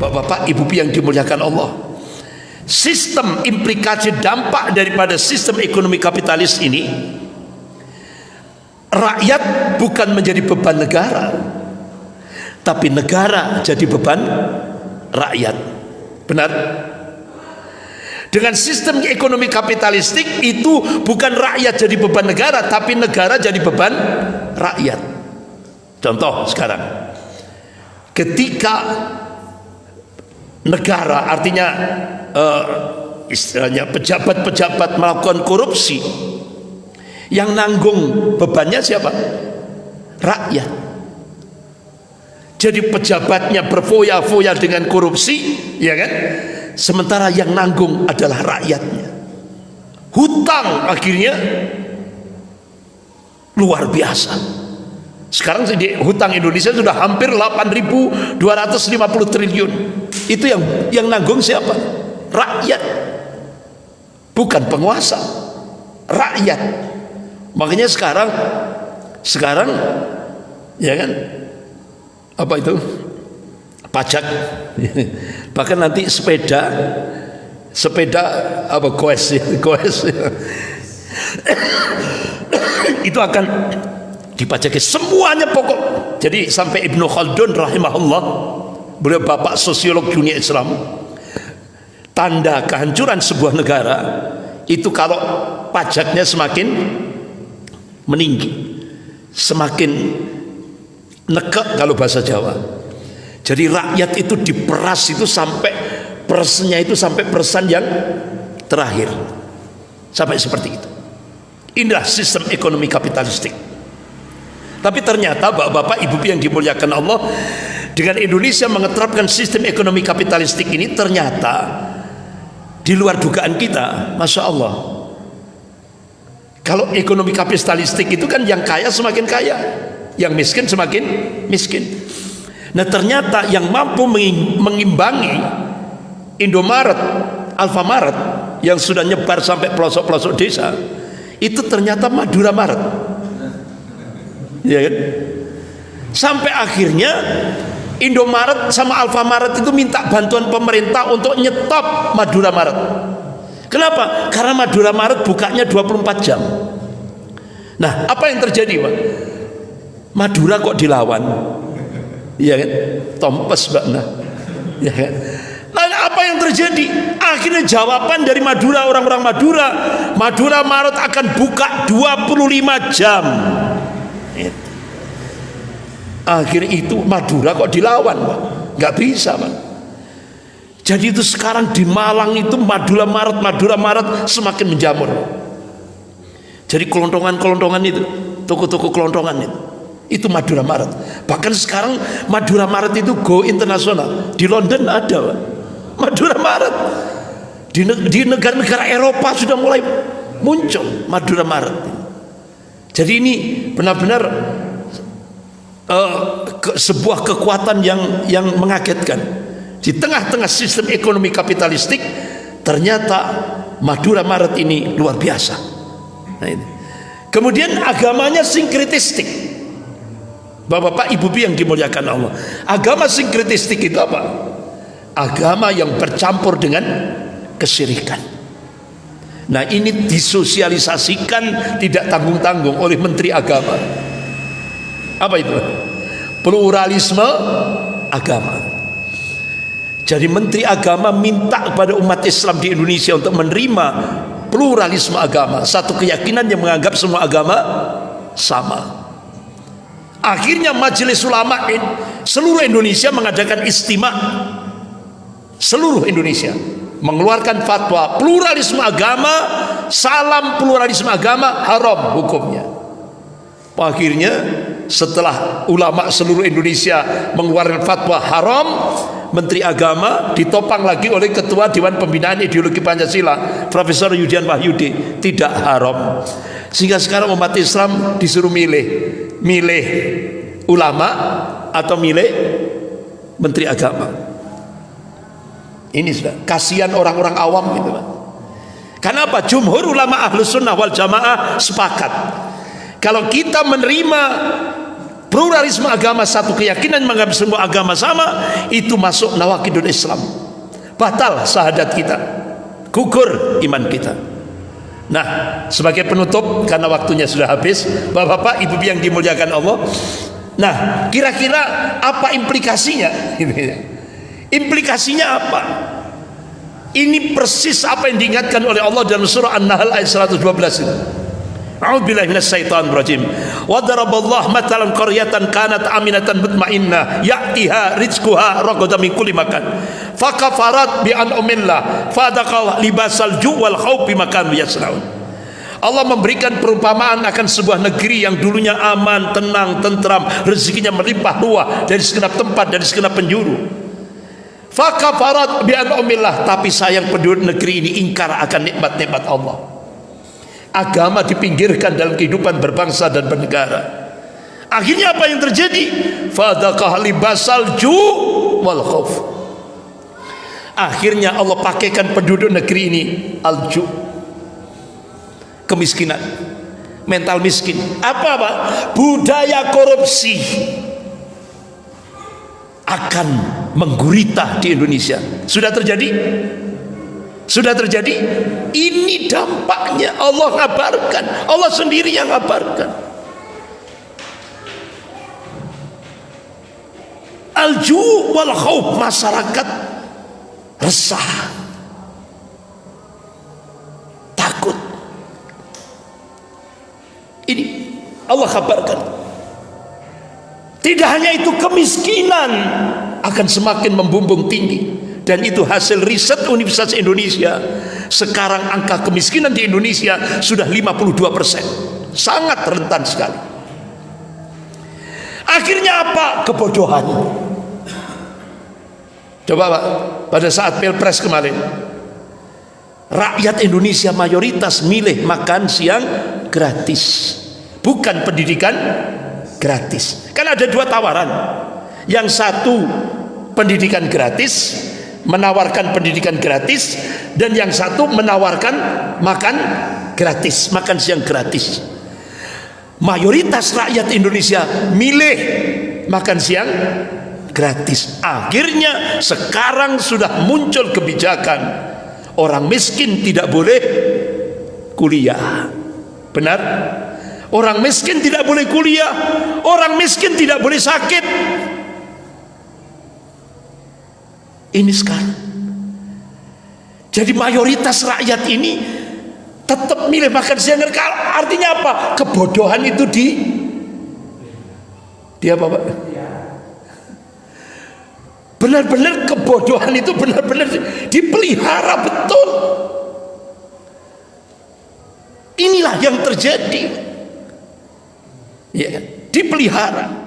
Bapak-bapak, ibu-ibu yang dimuliakan Allah, sistem implikasi dampak daripada sistem ekonomi kapitalis ini, rakyat bukan menjadi beban negara, tapi negara jadi beban rakyat. Benar? Dengan sistem ekonomi kapitalistik itu bukan rakyat jadi beban negara, tapi negara jadi beban rakyat. Contoh sekarang, ketika negara, artinya istilahnya pejabat-pejabat melakukan korupsi, yang nanggung bebannya siapa? Rakyat. Jadi pejabatnya berfoya-foya dengan korupsi, ya kan? Sementara yang nanggung adalah rakyatnya. Hutang akhirnya luar biasa. Sekarang hutang Indonesia sudah hampir 8.250 triliun. Itu yang nanggung siapa? Rakyat. Bukan penguasa, rakyat. Makanya sekarang ya kan, apa itu, pajak, bahkan nanti sepeda apa, goes itu akan dipajaki semuanya pokok. Jadi sampai Ibnu Khaldun rahimahullah, beliau bapak sosiolog dunia Islam, tanda kehancuran sebuah negara itu kalau pajaknya semakin meninggi, semakin nekek kalau bahasa Jawa. Jadi rakyat itu diperas itu sampai persennya itu sampai persen yang terakhir, sampai seperti itu. Inilah sistem ekonomi kapitalistik. Tapi ternyata bapak-bapak, ibu-ibu yang dimuliakan Allah, dengan Indonesia mengeterapkan sistem ekonomi kapitalistik ini, ternyata di luar dugaan kita, masya Allah. Kalau ekonomi kapitalistik itu kan yang kaya semakin kaya, yang miskin semakin miskin. Nah ternyata yang mampu mengimbangi Indomaret, Alfamaret yang sudah nyebar sampai pelosok-pelosok desa, itu ternyata Madura Maret, ya kan? Sampai akhirnya Indomaret sama Alfamaret itu minta bantuan pemerintah untuk nyetop Madura Maret. Kenapa? Karena Madura Maret bukanya 24 jam. Nah apa yang terjadi, Pak? Madura kok dilawan, ya kan? Tompes, Mbak. Ya kan? Nah, apa yang terjadi? Akhirnya jawaban dari Madura, orang-orang Madura, Madura Maret akan buka 25 jam. Akhirnya itu Madura kok dilawan, Pak? Nggak bisa, Pak. Jadi itu sekarang di Malang itu Madura Maret semakin menjamur. Jadi kelontongan itu, toko-toko kelontongan itu Madura Maret. Bahkan sekarang Madura Maret itu go internasional. Di London ada, Pak, Madura Maret. Di negara-negara Eropa sudah mulai muncul Madura Maret. Jadi ini benar-benar sebuah kekuatan yang mengagetkan. Di tengah-tengah sistem ekonomi kapitalistik, ternyata Madura Maret ini luar biasa. Nah, ini. Kemudian agamanya sinkretistik. Bapak-bapak, ibu-ibu yang dimuliakan Allah, agama sinkretistik itu apa? Agama yang bercampur dengan kesyirikan. Nah ini disosialisasikan tidak tanggung-tanggung oleh Menteri Agama. Apa itu? Pluralisme agama. Jadi Menteri Agama minta kepada umat Islam di Indonesia untuk menerima pluralisme agama, satu keyakinan yang menganggap semua agama sama. Akhirnya Majelis Ulama seluruh Indonesia mengadakan istimewa, seluruh Indonesia mengeluarkan fatwa pluralisme agama, salam pluralisme agama haram hukumnya. Akhirnya setelah ulama seluruh Indonesia mengeluarkan fatwa haram, Menteri Agama ditopang lagi oleh Ketua Dewan Pembinaan Ideologi Pancasila, Profesor Yudian Wahyudi, tidak haram. Sehingga sekarang umat Islam disuruh milih ulama atau milih Menteri Agama. Ini sudah kasihan orang-orang awam gitu, Pak. Karena apa? Jumhur ulama Ahlus Sunnah wal Jamaah sepakat, kalau kita menerima pluralisme agama, satu keyakinan menganggap semua agama sama, itu masuk nawaqidul Islam, batal syahadat kita, gugur iman kita. Nah, sebagai penutup karena waktunya sudah habis, Bapak-bapak, Ibu yang dimuliakan Allah. Nah, kira-kira apa implikasinya? Implikasinya apa? Ini persis apa yang diingatkan oleh Allah dalam surah An-Nahl ayat 112 itu. A'udzubillahi minasyaitonir rajim. Wa daraballahu matalan qaryatan kanat aminatan mutmainnah ya'tiha rizquha ragadan min kulli makan. Fakafarat bi an'amillah fadaqal libasal ju' wal khawf bima kanu yasnaun. Allah memberikan perumpamaan akan sebuah negeri yang dulunya aman, tenang, tentram, rezekinya melimpah ruah dari segenap tempat, dari segenap penjuru. Fakafarat bi an'amillah, tapi sayang penduduk negeri ini ingkar akan nikmat-nikmat Allah. Agama dipinggirkan dalam kehidupan berbangsa dan bernegara. Akhirnya apa yang terjadi? Fadaqah libasal ju' wal khauf. Akhirnya Allah pakaikan penduduk negeri ini al-ju', kemiskinan, mental miskin. Apa? Budaya korupsi akan menggurita di Indonesia. Sudah terjadi? Sudah terjadi? Ini dampaknya. Allah ngabarkan, Allah sendiri yang ngabarkan. Al-ju' wal khauf, masyarakat resah, takut. Ini Allah kabarkan. Tidak hanya itu, kemiskinan akan semakin membumbung tinggi. Dan itu hasil riset Universitas Indonesia. Sekarang angka kemiskinan di Indonesia sudah 52%. Sangat rentan sekali. Akhirnya apa? Kebodohan. Coba Pak, pada saat Pilpres kemarin, rakyat Indonesia mayoritas milih makan siang gratis, bukan pendidikan gratis. Kan ada dua tawaran. Yang satu pendidikan gratis, menawarkan pendidikan gratis, dan yang satu menawarkan makan gratis, makan siang gratis. Mayoritas rakyat Indonesia milih makan siang gratis. Akhirnya sekarang sudah muncul kebijakan orang miskin tidak boleh kuliah. Benar? Orang miskin tidak boleh kuliah, orang miskin tidak boleh sakit. Ini sekarang. Jadi mayoritas rakyat ini tetap milih makan siang. Artinya apa? Kebodohan itu di apa Pak? Benar-benar kebodohan itu benar-benar dipelihara betul. Inilah yang terjadi. Ya, dipelihara.